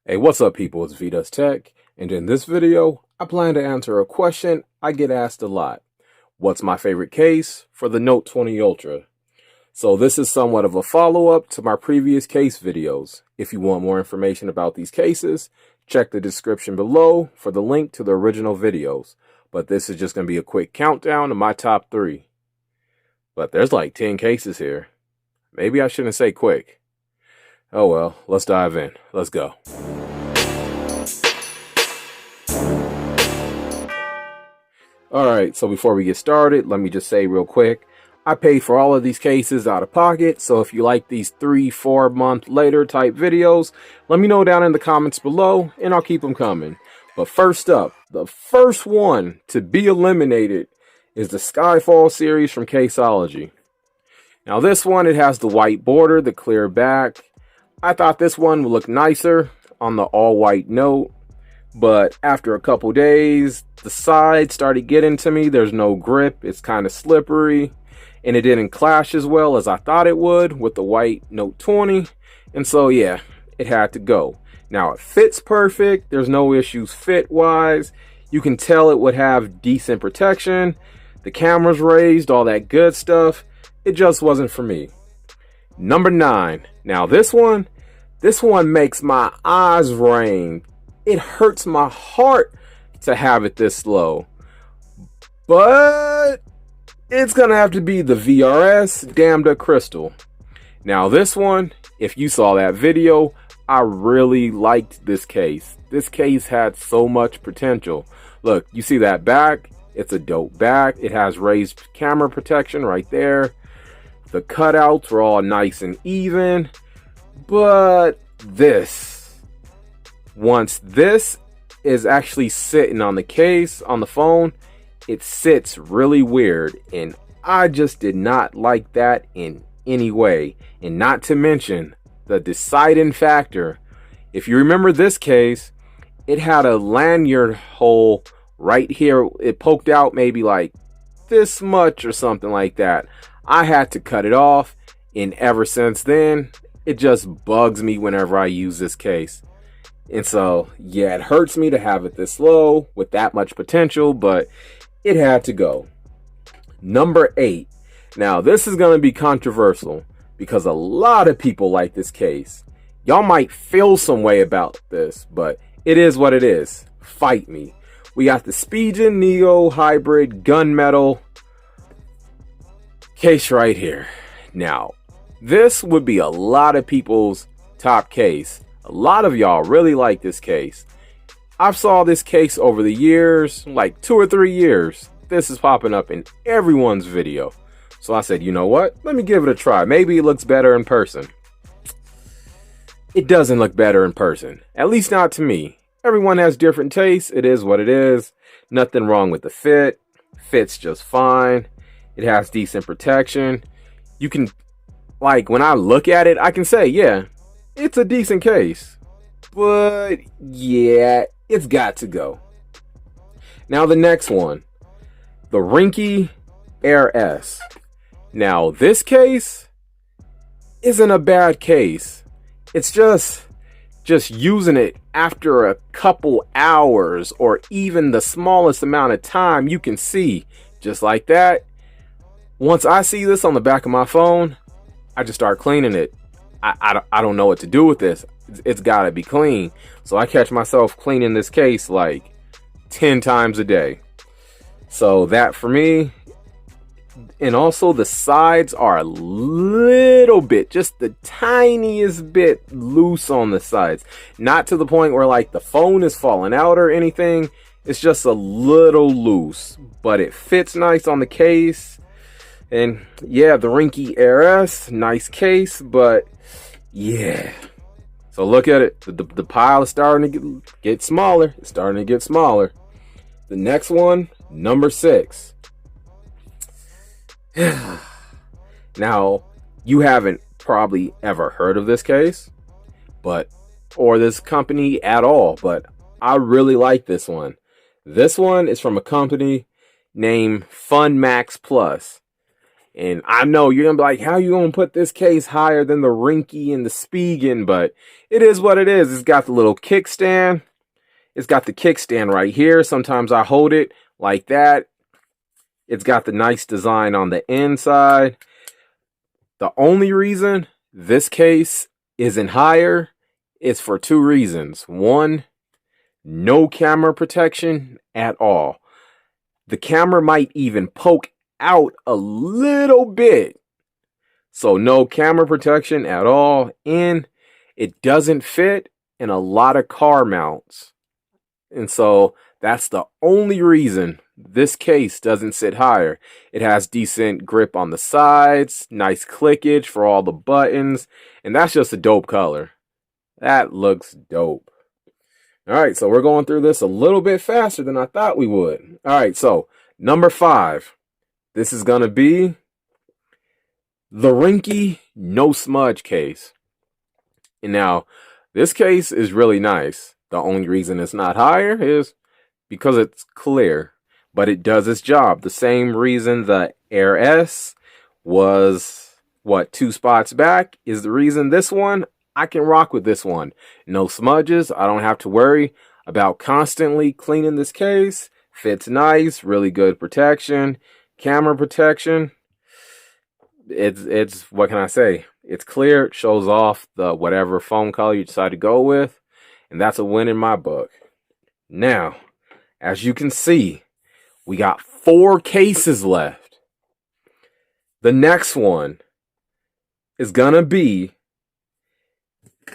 Hey, what's up people, it's Vdoestech, and in this video, I plan to answer a question I get asked a lot. What's my favorite case for the Note 20 Ultra? So this is somewhat of a follow-up to my previous case videos. If you want more information about these cases, check the description below for the link to the original videos. But this is just going to be a quick countdown of my top 3. But there's like 10 cases here. Maybe I shouldn't say quick. Oh well, let's dive in. Let's go. Alright, so before we get started, let me just say real quick, I paid for all of these cases out of pocket, so if you like these 3-4 month later type videos, let me know down in the comments below, and I'll keep them coming. But first up, the first one to be eliminated is the Skyfall series from Caseology. Now this one, it has the white border, the clear back. I thought this one would look nicer on the all-white Note. But after a couple days, the sides started getting to me. There's no grip. It's kind of slippery. And it didn't clash as well as I thought it would with the white Note 20. And so, yeah, it had to go. Now, it fits perfect. There's no issues fit-wise. You can tell it would have decent protection. The camera's raised, all that good stuff. It just wasn't for me. Number 9. Now, this one makes my eyes rain. It hurts my heart to have it this low, but it's gonna have to be the VRS Damned Crystal. Now this one, if you saw that video, I really liked this case. This case had so much potential. Look, you see that back? It's a dope back. It has raised camera protection right there. The cutouts were all nice and even, but once this is actually sitting on the case, on the phone, it sits really weird. And I just did not like that in any way. And not to mention the deciding factor. If you remember this case, it had a lanyard hole right here. It poked out maybe like this much or something like that. I had to cut it off. And ever since then, it just bugs me whenever I use this case. And so, yeah, it hurts me to have it this low with that much potential, but it had to go. Number 8. Now, this is going to be controversial because a lot of people like this case. Y'all might feel some way about this, but it is what it is. Fight me. We got the Spigen Neo Hybrid Gunmetal case right here. Now, this would be a lot of people's top case. A lot of y'all really like this case. I've saw this case over the years, like 2 or 3 years. This is popping up in everyone's video. So I said, you know what? Let me give it a try. Maybe it looks better in person. It doesn't look better in person. At least not to me. Everyone has different tastes. It is what it is. Nothing wrong with the fit. Fits just fine. It has decent protection. You can, like, when I look at it, I can say, yeah, it's a decent case, but yeah, it's got to go. Now the next one, the Ringke RS. Now this case isn't a bad case. It's just using it after a couple hours or even the smallest amount of time, you can see just like that. Once I see this on the back of my phone, I just start cleaning it. I don't know what to do with this. It's got to be clean. So I catch myself cleaning this case like 10 times a day. So that for me. And also the sides are a little bit, just the tiniest bit loose on the sides. Not to the point where like the phone is falling out or anything. It's just a little loose. But it fits nice on the case. And yeah, the Ringke RS, nice case, but yeah. So look at it. The pile is starting to get smaller. It's starting to get smaller. The next one, number 6. Now, you haven't probably ever heard of this case, or this company at all, but I really like this one. This one is from a company named FUNMAX Plus. And I know you're gonna be like, how you gonna put this case higher than the Ringke and the Spigen? But it is what it is. It's got the little kickstand. It's got the kickstand right here. Sometimes I hold it like that. It's got the nice design on the inside. The only reason this case isn't higher is for two reasons. One, no camera protection at all. The camera might even poke out a little bit. So no camera protection at all. And it doesn't fit in a lot of car mounts. And so that's the only reason this case doesn't sit higher. It has decent grip on the sides, nice clickage for all the buttons, and that's just a dope color. That looks dope. All right, so we're going through this a little bit faster than I thought we would. All right, so number 5. This is going to be the Ringke No Smudge case. And now, this case is really nice. The only reason it's not higher is because it's clear. But it does its job. The same reason the Air S was, 2 spots back is the reason this one, I can rock with this one. No smudges. I don't have to worry about constantly cleaning this case. Fits nice. Really good protection. Camera protection. It's what can I say? It's clear. It shows off the whatever foam color you decide to go with. And that's a win in my book. Now, as you can see, we got 4 cases left. The next one is gonna be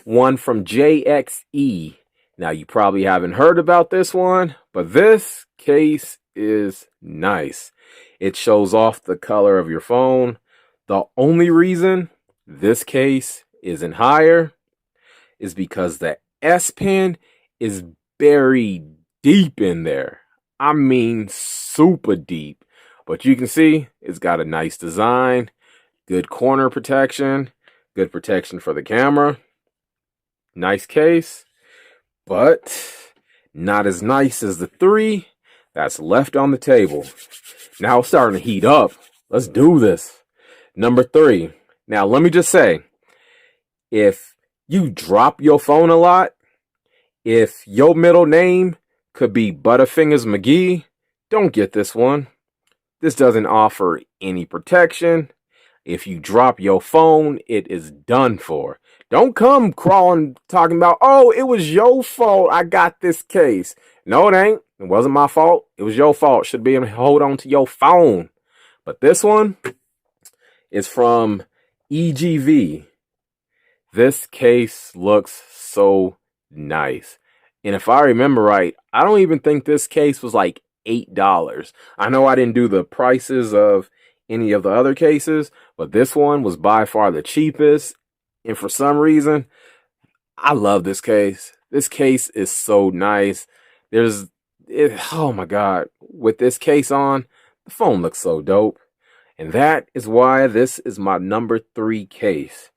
one from JXE. Now, you probably haven't heard about this one, but this case is nice. It shows off the color of your phone. The only reason this case isn't higher is because the S Pen is buried deep in there. I mean, super deep. But you can see it's got a nice design, good corner protection, good protection for the camera. Nice case, but not as nice as the 3 that's left on the table. Now it's starting to heat up. Let's do this. Number 3. Now, let me just say, if you drop your phone a lot, if your middle name could be Butterfingers McGee, don't get this one. This doesn't offer any protection. If you drop your phone, it is done for. Don't come crawling talking about, oh, it was your fault I got this case. No, it ain't. It wasn't my fault. It was your fault. Should be able to hold on to your phone. But this one is from EGV. This case looks so nice. And if I remember right, I don't even think this case was like $8. I know I didn't do the prices of any of the other cases, but this one was by far the cheapest. And for some reason, I love this case. This case is so nice. Oh my God. With this case on, the phone looks so dope. And that is why this is my number 3 case.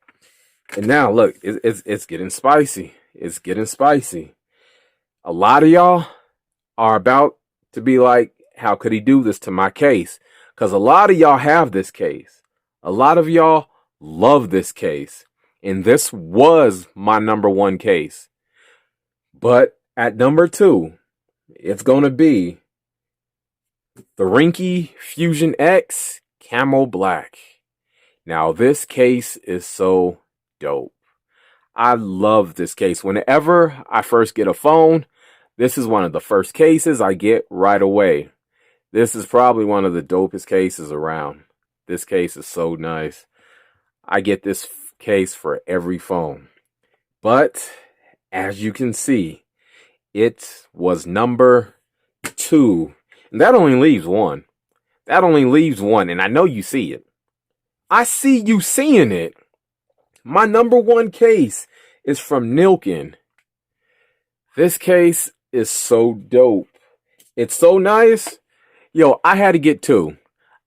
And now look, it's getting spicy. It's getting spicy. A lot of y'all are about to be like, how could he do this to my case? Because a lot of y'all have this case. A lot of y'all love this case. And this was my number 1 case. But at number 2, it's going to be the Ringke Fusion X Camo Black. Now, this case is so dope. I love this case. Whenever I first get a phone, this is one of the first cases I get right away. This is probably one of the dopest cases around. This case is so nice. I get this case for every phone. But as you can see, it was number 2. And that only leaves 1. That only leaves 1. And I know you see it. I see you seeing it. My number 1 case is from Nillkin. This case is so dope. It's so nice. Yo, I had to get 2.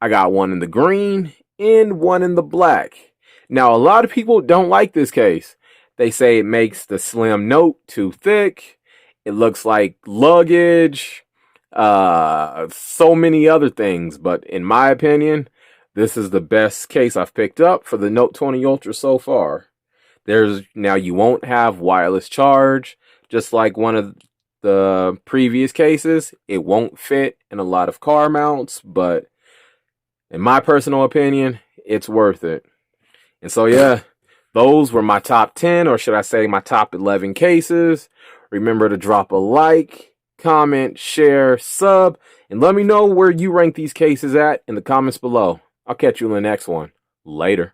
I got one in the green and one in the black. Now, a lot of people don't like this case. They say it makes the slim note too thick. It looks like luggage. So many other things. But in my opinion, This is the best case I've picked up for the Note 20 Ultra so far. Now you won't have wireless charge, just like one of the previous cases. It won't fit in a lot of car mounts, but in my personal opinion, it's worth it. And so yeah, those were my top 10, or should I say my top 11 cases. Remember to drop a like, comment, share, sub, and let me know where you rank these cases at in the comments below. I'll catch you in the next one. Later.